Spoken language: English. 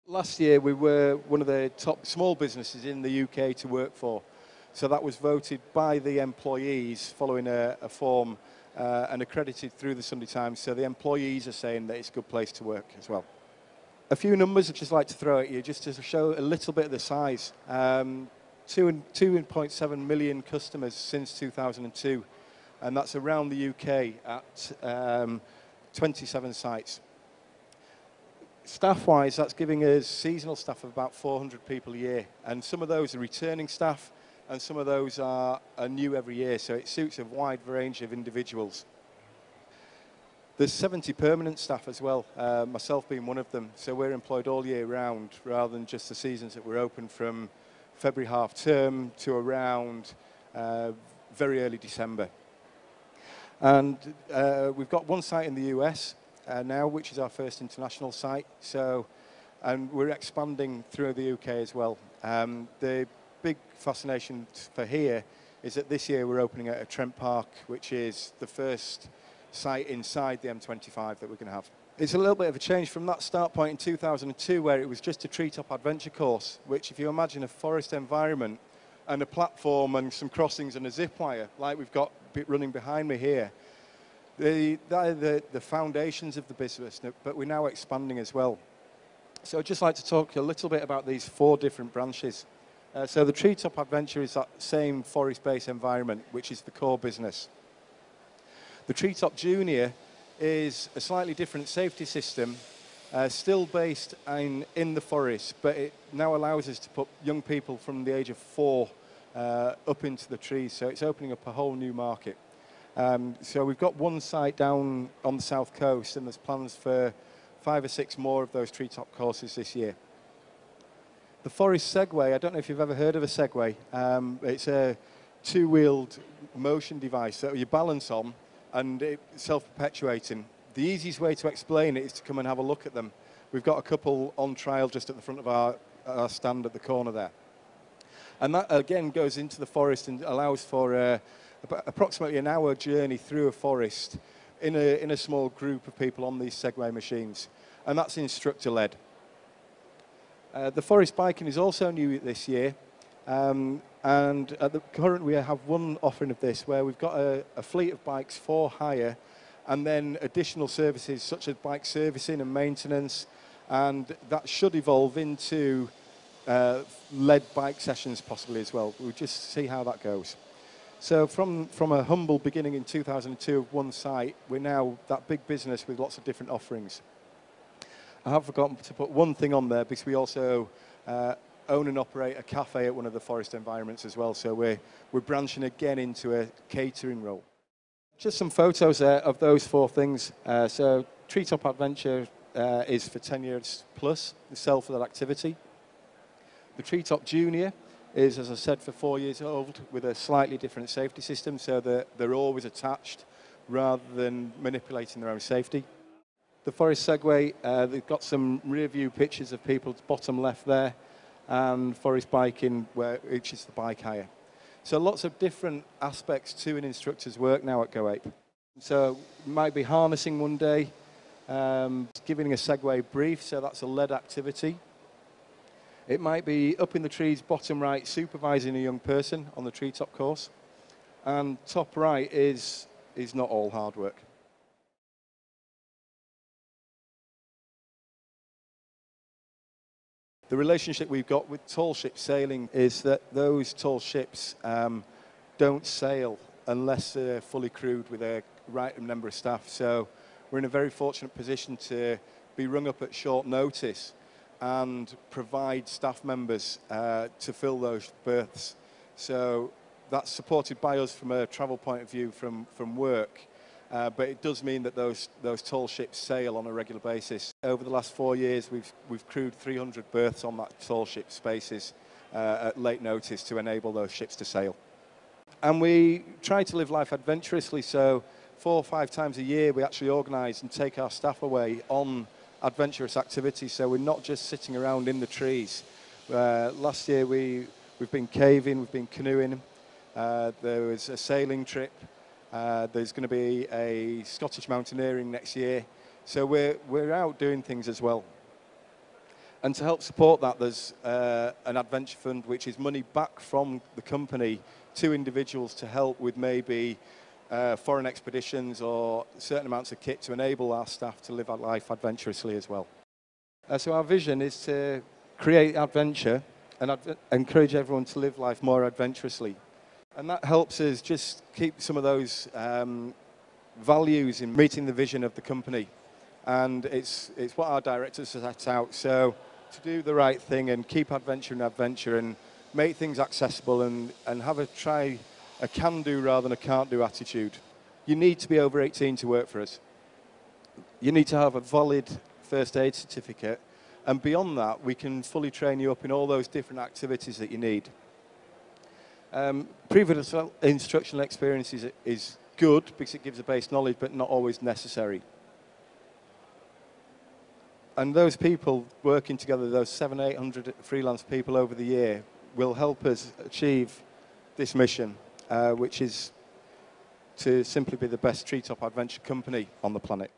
Last year we were one of the top small businesses in the UK to work for. So that was voted by the employees following a form and accredited through the Sunday Times. So the employees are saying that it's a good place to work as well. A few numbers I'd just like to throw at you just to show a little bit of the size. 2.7 million customers since 2002, and that's around the UK at 27 sites. Staff-wise, that's giving us seasonal staff of about 400 people a year, and some of those are returning staff, and some of those are new every year, so it suits a wide range of individuals. There's 70 permanent staff as well, myself being one of them, so we're employed all year round rather than just the seasons that we're open from February half term to around very early December. And we've got one site in the US now, which is our first international site. So, and we're expanding through the UK as well. The big fascination for here is that this year we're opening at Trent Park, which is the first site inside the M25 that we're going to have. It's a little bit of a change from that start point in 2002, where it was just a treetop adventure course, which if you imagine a forest environment and a platform and some crossings and a zip wire, like we've got running behind me here, they're the foundations of the business, but we're now expanding as well. So I'd just like to talk a little bit about these 4 different branches. So the treetop adventure is that same forest-based environment, which is the core business. The treetop junior is a slightly different safety system, still based in the forest, but it now allows us to put young people from the age of 4 up into the trees, so it's opening up a whole new market. So we've got one site down on the south coast, and there's plans for 5 or 6 more of those treetop courses this year. The forest Segway, I don't know if you've ever heard of a Segway. It's a 2-wheeled motion device that you balance on, and it's self-perpetuating. The easiest way to explain it is to come and have a look at them. We've got a couple on trial just at the front of our stand at the corner there. And that again goes into the forest and allows for approximately an hour journey through a forest in a small group of people on these Segway machines. And that's instructor-led. The forest biking is also new this year. And at the current, we have one offering of this where we've got a fleet of bikes for hire, and then additional services such as bike servicing and maintenance, and that should evolve into led bike sessions possibly as well. We'll just see how that goes. So from a humble beginning in 2002 of one site, we're now that big business with lots of different offerings. I have forgotten to put one thing on there, because we also own and operate a cafe at one of the forest environments as well, so we're branching again into a catering role. Just some photos there of those 4 things. So Treetop Adventure is for 10 years plus, the sell for that activity. The Treetop Junior is, as I said, for 4 years old with a slightly different safety system, so that they're always attached rather than manipulating their own safety. The Forest Segway, they've got some rear view pictures of people bottom left there, and forest biking, which is the bike hire. So lots of different aspects to an instructor's work now at Go Ape. So might be harnessing one day, giving a Segway brief, so that's a led activity. It might be up in the trees, bottom right, supervising a young person on the treetop course. And top right is not all hard work. The relationship we've got with tall ship sailing is that those tall ships don't sail unless they're fully crewed with a right number of staff. So we're in a very fortunate position to be rung up at short notice and provide staff members to fill those berths. So that's supported by us from a travel point of view from work. But it does mean that those tall ships sail on a regular basis. Over the last 4 years, we've crewed 300 berths on that tall ship spaces at late notice to enable those ships to sail. And we try to live life adventurously, so 4 or 5 times a year we actually organise and take our staff away on adventurous activities, so we're not just sitting around in the trees. Last year we've been caving, we've been canoeing, there was a sailing trip. There's going to be a Scottish mountaineering next year, so we're out doing things as well. And to help support that, there's an adventure fund, which is money back from the company to individuals to help with maybe foreign expeditions or certain amounts of kit to enable our staff to live our life adventurously as well. So our vision is to create adventure and encourage everyone to live life more adventurously. And that helps us just keep some of those values in meeting the vision of the company. And it's what our directors set out. So to do the right thing and keep adventure in adventure and make things accessible and have a can-do rather than a can't-do attitude. You need to be over 18 to work for us. You need to have a valid first aid certificate. And beyond that, we can fully train you up in all those different activities that you need. Previous instructional experience is good because it gives a base knowledge, but not always necessary. And those people working together, those 700-800 freelance people over the year, will help us achieve this mission, which is to simply be the best treetop adventure company on the planet.